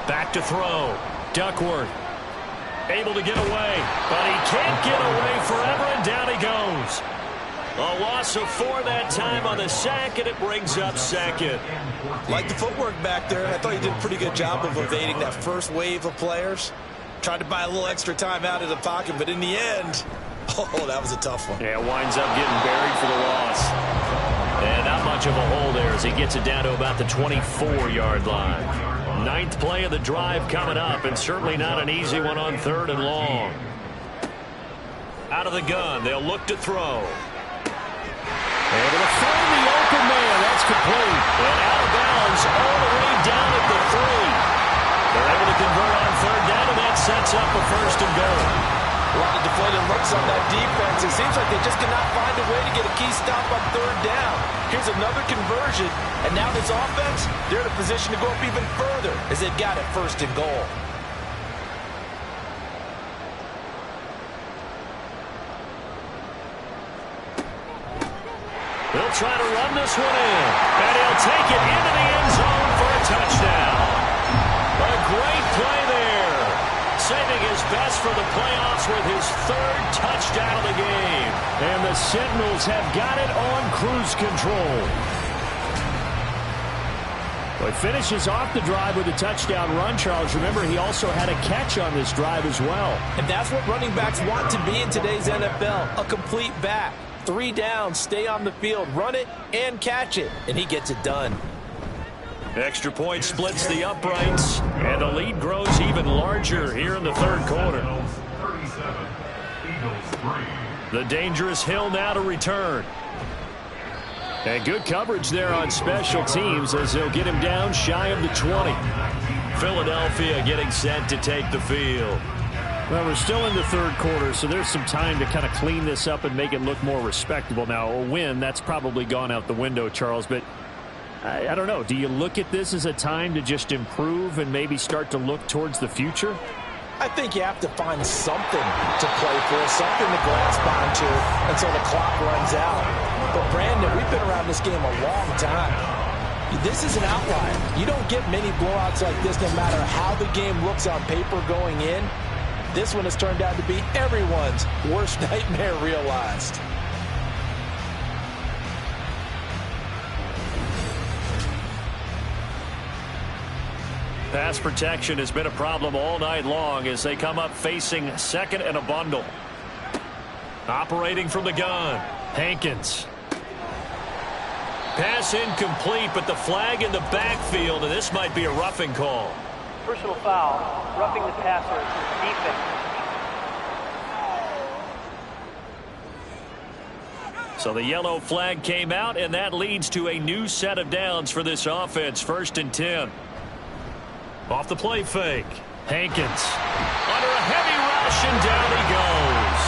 Back to throw. Duckworth. Able to get away, but he can't get away forever, and down he goes. A loss of 4 that time on the sack, and it brings up second. Like the footwork back there, I thought he did a pretty good job of evading that first wave of players. Tried to buy a little extra time out of the pocket, but in the end, oh, that was a tough one. Yeah, winds up getting buried for the loss. And not much of a hole there as he gets it down to about the 24-yard line. 9th play of the drive coming up, and certainly not an easy one on 3rd and long. Out of the gun, they'll look to throw. Able to find the open man. That's complete. And out of bounds all the way down at the 3. They're able to convert on 3rd down, and that sets up a 1st and goal. A lot of deflated looks on that defense. It seems like they just cannot find a way to get a key stop on 3rd down. Here's another conversion, and now this offense, they're in a position to go up even further as they've got it 1st and goal. He'll try to run this one in, and he'll take it into the end zone for a touchdown. A great play there, saving his best for the playoffs with his 3rd touchdown of the game. And the Sentinels have got it on cruise control. Well, he finishes off the drive with a touchdown run, Charles. Remember, he also had a catch on this drive as well. And that's what running backs want to be in today's NFL, a complete back. 3 downs, stay on the field, run it, and catch it. And he gets it done. Extra point splits the uprights, and the lead grows even larger here in the 3rd quarter. 37, Eagles 3. The dangerous Hill now to return. And good coverage there on special teams as they'll get him down shy of the 20. Philadelphia getting set to take the field. Well, we're still in the 3rd quarter, so there's some time to kind of clean this up and make it look more respectable. Now, a win, that's probably gone out the window, Charles, but I don't know. Do you look at this as a time to just improve and maybe start to look towards the future? I think you have to find something to play for, something to grasp onto until the clock runs out. But, Brandon, we've been around this game a long time. This is an outlier. You don't get many blowouts like this no matter how the game looks on paper going in. This one has turned out to be everyone's worst nightmare realized. Pass protection has been a problem all night long as they come up facing 2nd and a bundle. Operating from the gun, Hankins. Pass incomplete, but the flag in the backfield, and this might be a roughing call. Personal foul, roughing the passer, defense. So the yellow flag came out, and that leads to a new set of downs for this offense. 1st and 10. Off the play fake. Hankins. Under a heavy rush, and down he goes.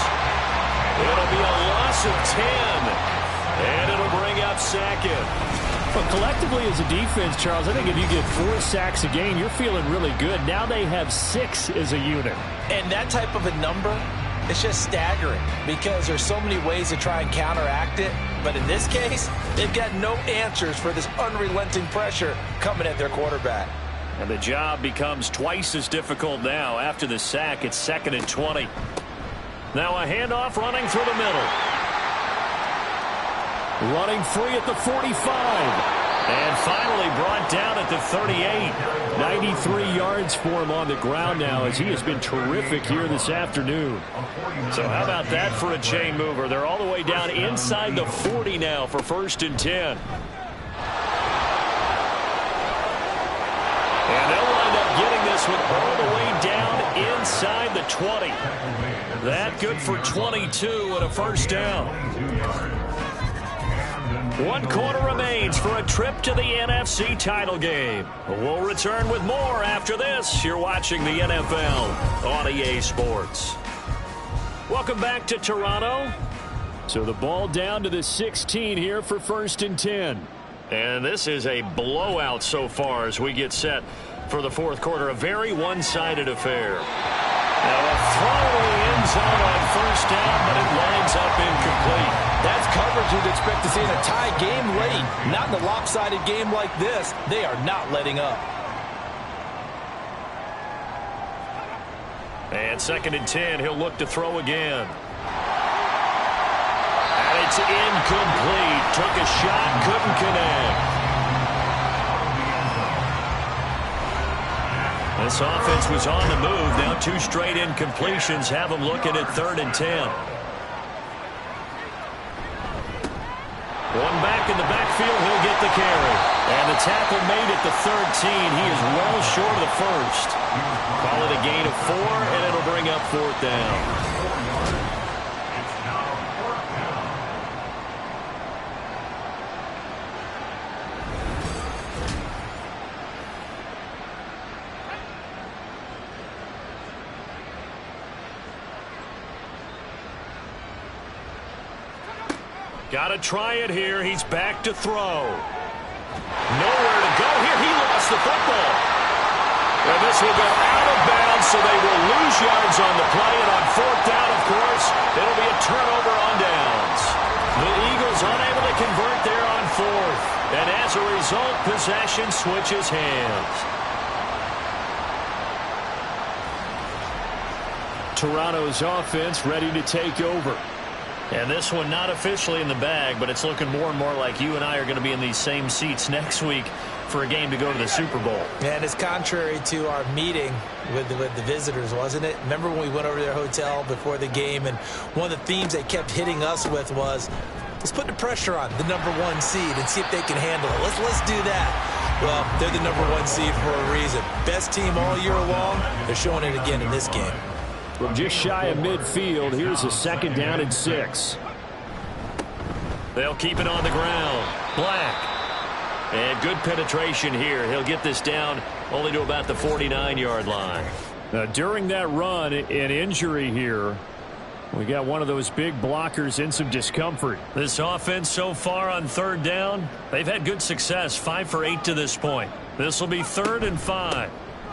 It'll be a loss of 10. And it'll bring up 2nd. But collectively as a defense, Charles, I think if you get 4 sacks a game, you're feeling really good. Now they have 6 as a unit. And that type of a number, it's just staggering because there's so many ways to try and counteract it. But in this case, they've got no answers for this unrelenting pressure coming at their quarterback. And the job becomes twice as difficult now. After the sack, it's 2nd and 20. Now a handoff running through the middle. Running free at the 45. And finally brought down at the 38. 93 yards for him on the ground now as he has been terrific here this afternoon. So how about that for a chain mover? They're all the way down inside the 40 now for 1st and 10. And they'll wind up getting this one all the way down inside the 20. That good for 22 and a 1st down. 1 quarter remains for a trip to the NFC title game. We'll return with more after this. You're watching the NFL on EA Sports. Welcome back to Toronto. So the ball down to the 16 here for 1st and 10. And this is a blowout so far as we get set for the fourth quarter. A very one-sided affair. Now a throw in the end zone on first down, but it winds up incomplete. That's coverage you'd expect to see in a tie game late. Not in a lopsided game like this. They are not letting up. And 2nd and 10, he'll look to throw again. And it's incomplete. Took a shot, couldn't connect. This offense was on the move. Now 2 straight incompletions have them looking at 3rd and 10. One back in the backfield, he'll get the carry. And the tackle made at the 13. He is well short of the first. Call it a gain of 4, and it'll bring up 4th down. Got to try it here. He's back to throw. Nowhere to go here. He lost the football. And this will go out of bounds, so they will lose yards on the play. And on 4th down, of course, it'll be a turnover on downs. The Eagles unable to convert there on 4th. And as a result, possession switches hands. Toronto's offense ready to take over. And this one not officially in the bag, but it's looking more and more like you and I are going to be in these same seats next week for a game to go to the Super Bowl. And it's contrary to our meeting with the visitors, wasn't it? Remember when we went over to their hotel before the game, and one of the themes they kept hitting us with was, let's put the pressure on the #1 seed and see if they can handle it. Let's do that. Well, they're the #1 seed for a reason. Best team all year long. They're showing it again in this game. From just shy of midfield, here's a 2nd down and 6. They'll keep it on the ground. Black. And good penetration here. He'll get this down only to about the 49-yard line. Now, during that run, an injury here. We got one of those big blockers in some discomfort. This offense so far on 3rd down, they've had good success. 5 for 8 to this point. This will be 3rd and 5.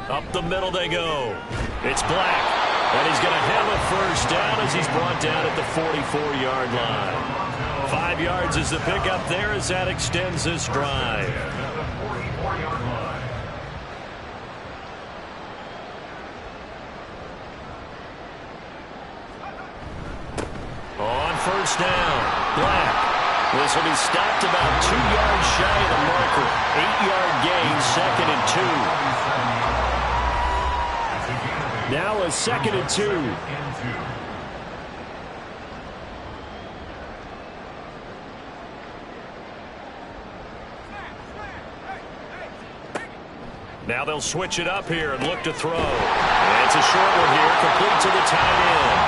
Up the middle they go. It's Black. And he's going to have a first down as he's brought down at the 44-yard line. 5 yards is the pickup there as that extends this drive. On first down, Black. This will be stopped about 2 yards shy of the marker. 8-yard gain, 2nd and 2. Now a 2nd and 2. Now they'll switch it up here and look to throw. And it's a short one here, complete to the tight end.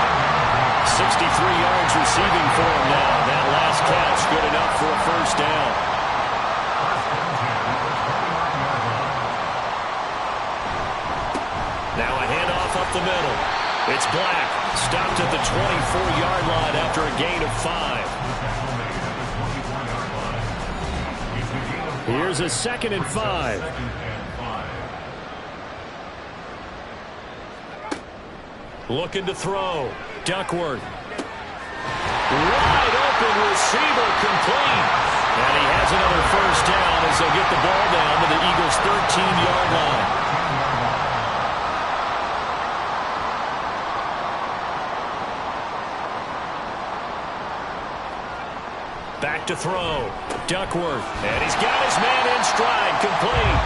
63 yards receiving for him now. That last catch good enough for a first down. Now a handoff up the middle. It's Black. Stopped at the 24-yard line after a gain of 5. Here's a 2nd and 5. Looking to throw. Duckworth. Wide open receiver, complete. And he has another first down as they'll get the ball down to the Eagles' 13-yard line. Back to throw. Duckworth. And he's got his man in stride, complete.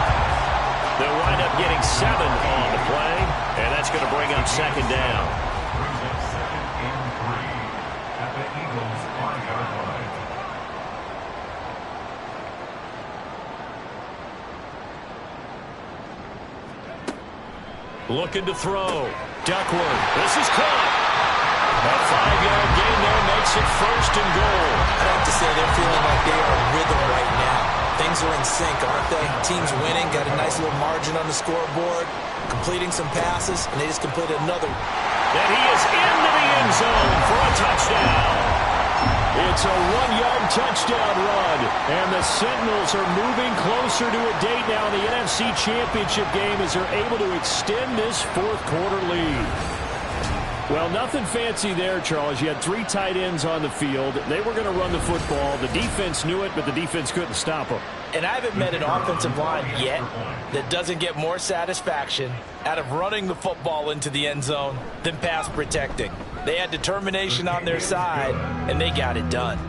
They'll wind up getting 7 on the play, and that's going to bring up 2nd down. Brings up 2nd and 3 at the Eagles' 5-yard line. Looking to throw. Duckworth. This is caught. A 5-yard gain there makes it 1st and goal. I'd have to say they're feeling like they are in rhythm right now. Things are in sync, aren't they? Team's winning, got a nice little margin on the scoreboard, completing some passes, and they just completed another. And he is into the end zone for a touchdown. It's a 1-yard touchdown run. And the Sentinels are moving closer to a date now in the NFC Championship game as they're able to extend this fourth-quarter lead. Well, nothing fancy there, Charles. You had 3 tight ends on the field. They were going to run the football. The defense knew it, but the defense couldn't stop them. And I haven't met an offensive line yet that doesn't get more satisfaction out of running the football into the end zone than pass protecting. They had determination on their side, and they got it done.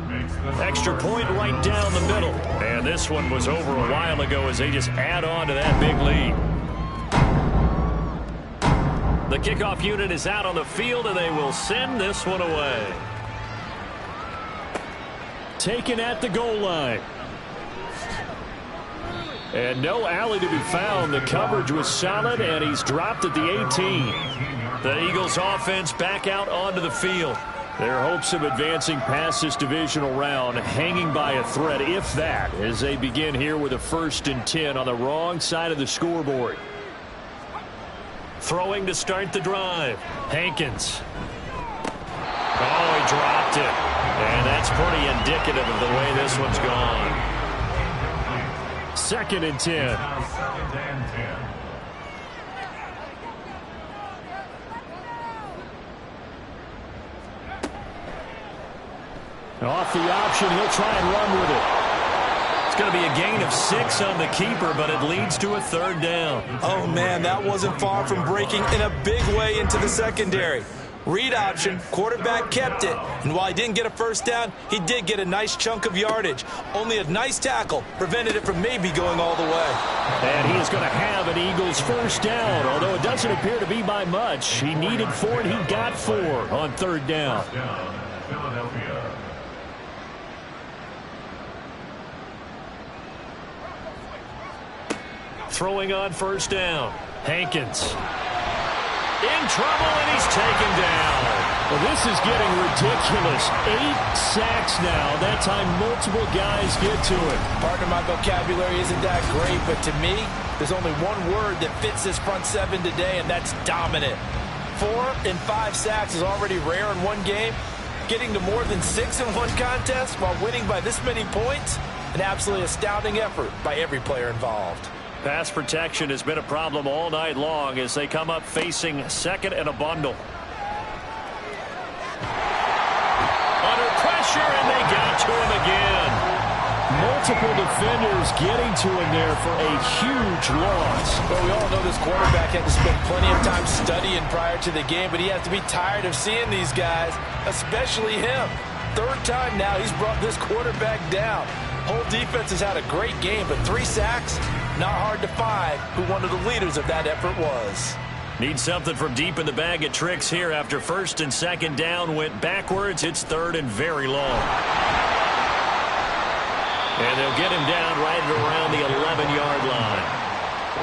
Extra point right down the middle. And this one was over a while ago as they just add on to that big lead. The kickoff unit is out on the field, and they will send this one away. Taken at the goal line. And no alley to be found. The coverage was solid, and he's dropped at the 18. The Eagles offense back out onto the field. Their hopes of advancing past this divisional round hanging by a thread, if that, as they begin here with a 1st and 10 on the wrong side of the scoreboard. Throwing to start the drive. Hankins. Oh, he dropped it. And that's pretty indicative of the way this one's gone. 2nd and 10. Off the option, he'll try and run with it. It's going to be a gain of 6 on the keeper, but it leads to a 3rd down. Oh, man, that wasn't far from breaking in a big way into the secondary. Read option, quarterback kept it, and while he didn't get a 1st down, he did get a nice chunk of yardage. Only a nice tackle prevented it from maybe going all the way. And he is going to have an Eagles 1st down, although it doesn't appear to be by much. He needed 4, and he got 4 on 3rd down. Philadelphia. Throwing on 1st down. Hankins. In trouble, and he's taken down. Well, this is getting ridiculous. 8 sacks now. That time multiple guys get to it. Pardon my vocabulary isn't that great, but to me, there's only one word that fits this front 7 today, and that's dominant. 4 and 5 sacks is already rare in one game. Getting to more than 6 in one contest while winning by this many points, an absolutely astounding effort by every player involved. Pass protection has been a problem all night long as they come up facing 2nd and a bundle. Under pressure, and they got to him again. Multiple defenders getting to him there for a huge loss. Well, we all know this quarterback had to spend plenty of time studying prior to the game, but he has to be tired of seeing these guys, especially him. 3rd time now he's brought this quarterback down. Whole defense has had a great game, but 3 sacks, not hard to find who one of the leaders of that effort was. Need something from deep in the bag of tricks here after 1st and 2nd down went backwards. It's 3rd and very long. And they'll get him down right around the 11-yard line.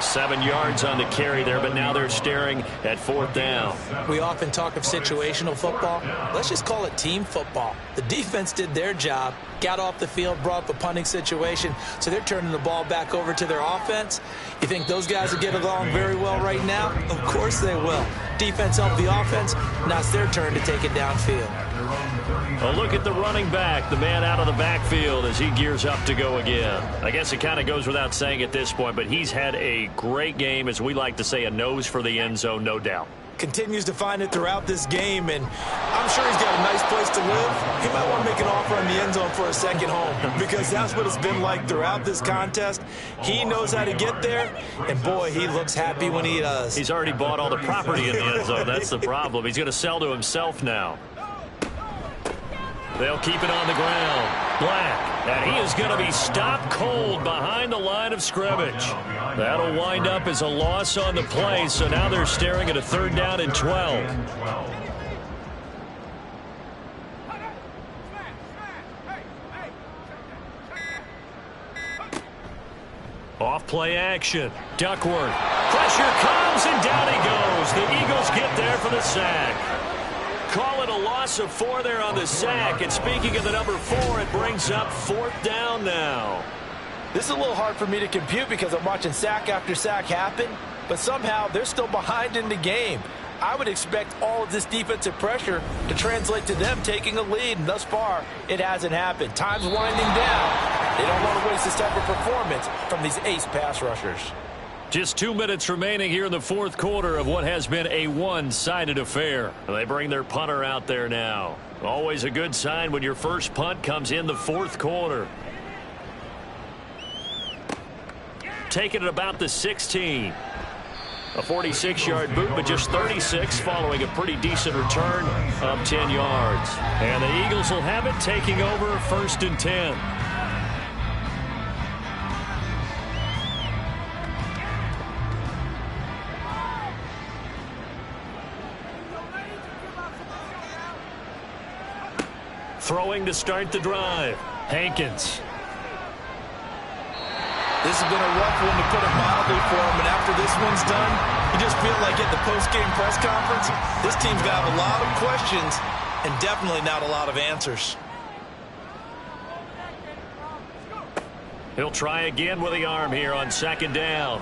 7 yards on the carry there, but now they're staring at 4th down. We often talk of situational football. Let's just call it team football. The defense did their job, got off the field, brought up a punting situation, so they're turning the ball back over to their offense. You think those guys will get along very well right now? Of course they will. Defense helped the offense. Now it's their turn to take it downfield. A look at the running back, the man out of the backfield as he gears up to go again. I guess it kind of goes without saying at this point, but he's had a great game, as we like to say, a nose for the end zone, no doubt. Continues to find it throughout this game, and I'm sure he's got a nice place to live. He might want to make an offer in the end zone for a second home, because that's what it's been like throughout this contest. He knows how to get there, and boy, he looks happy when he does. He's already bought all the property in the end zone. That's the problem. He's going to sell to himself now. They'll keep it on the ground. Black, and he is going to be stopped cold behind the line of scrimmage. That'll wind up as a loss on the play, so now they're staring at a 3rd down and 12. Off play action. Duckworth. Pressure comes, and down he goes. The Eagles get there for the sack. Call it a loss of 4 there on the sack. And speaking of the number 4, it brings up 4th down now. This is a little hard for me to compute because I'm watching sack after sack happen, but somehow they're still behind in the game. I would expect all of this defensive pressure to translate to them taking a lead. And thus far, it hasn't happened. Time's winding down. They don't want to waste this type of performance from these ace pass rushers. Just 2 minutes remaining here in the fourth quarter of what has been a one-sided affair. They bring their punter out there now. Always a good sign when your first punt comes in the fourth quarter. Taking it about the 16. A 46-yard boot, but just 36 following a pretty decent return of 10 yards. And the Eagles will have it, taking over 1st and 10. Throwing to start the drive. Hankins. This has been a rough one, to put it mildly, for him. And after this one's done, you just feel like at the post-game press conference, this team's got a lot of questions and definitely not a lot of answers. He'll try again with the arm here on 2nd down.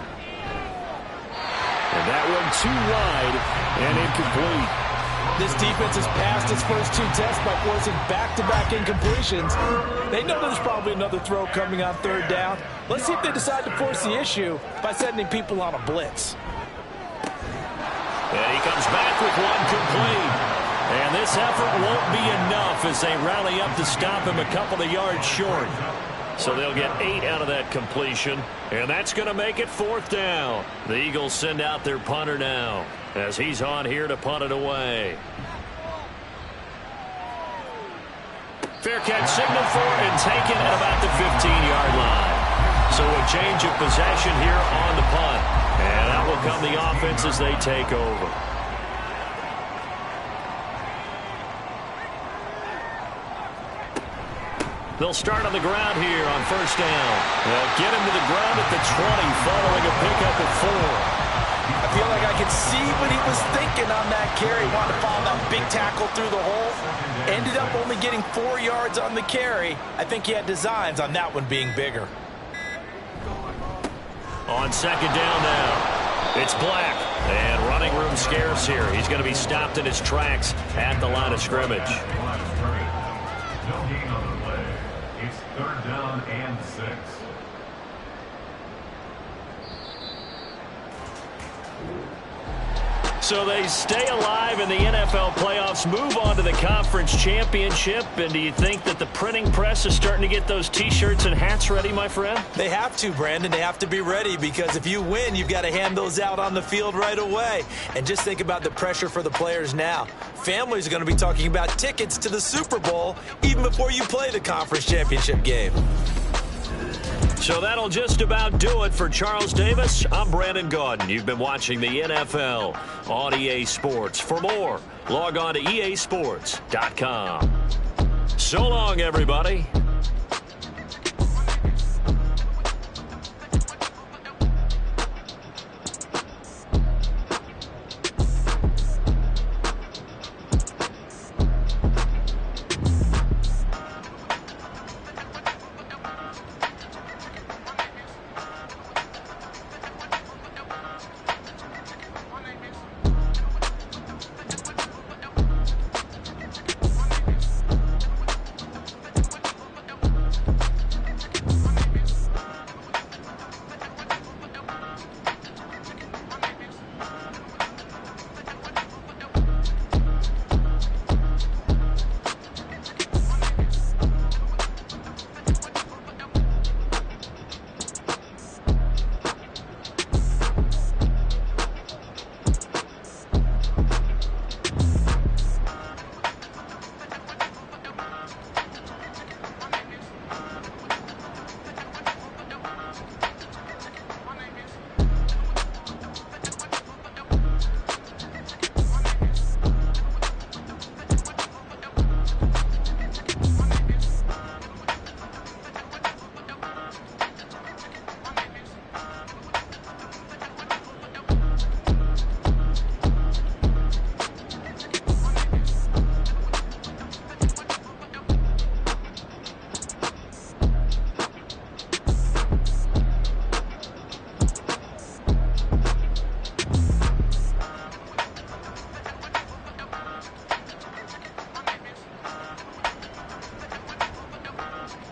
And that one too wide and incomplete. This defense has passed its first 2 tests by forcing back-to-back incompletions. They know there's probably another throw coming on 3rd down. Let's see if they decide to force the issue by sending people on a blitz. And he comes back with one complete. And this effort won't be enough as they rally up to stop him a couple of yards short. So they'll get 8 out of that completion. And that's going to make it 4th down. The Eagles send out their punter now as he's on here to punt it away. Fair catch signal for and taken at about the 15-yard line. So a change of possession here on the punt. And out will come the offense as they take over. They'll start on the ground here on 1st down. They'll get him to the ground at the 20 following a pickup of 4. I feel like I could see what he was thinking on that carry. Wanted to follow that big tackle through the hole. Ended up only getting 4 yards on the carry. I think he had designs on that one being bigger. On 2nd down now, it's Black. And running room scarce here. He's going to be stopped in his tracks at the line of scrimmage. No gain on the play. It's 3rd down and 6. So they stay alive in the NFL playoffs, move on to the conference championship. And do you think that the printing press is starting to get those T-shirts and hats ready, my friend? They have to, Brandon. They have to be ready, because if you win, you've got to hand those out on the field right away. And just think about the pressure for the players now. Families are going to be talking about tickets to the Super Bowl even before you play the conference championship game. So that'll just about do it for Charles Davis. I'm Brandon Gaudin. You've been watching the NFL on EA Sports. For more, log on to easports.com. So long, everybody.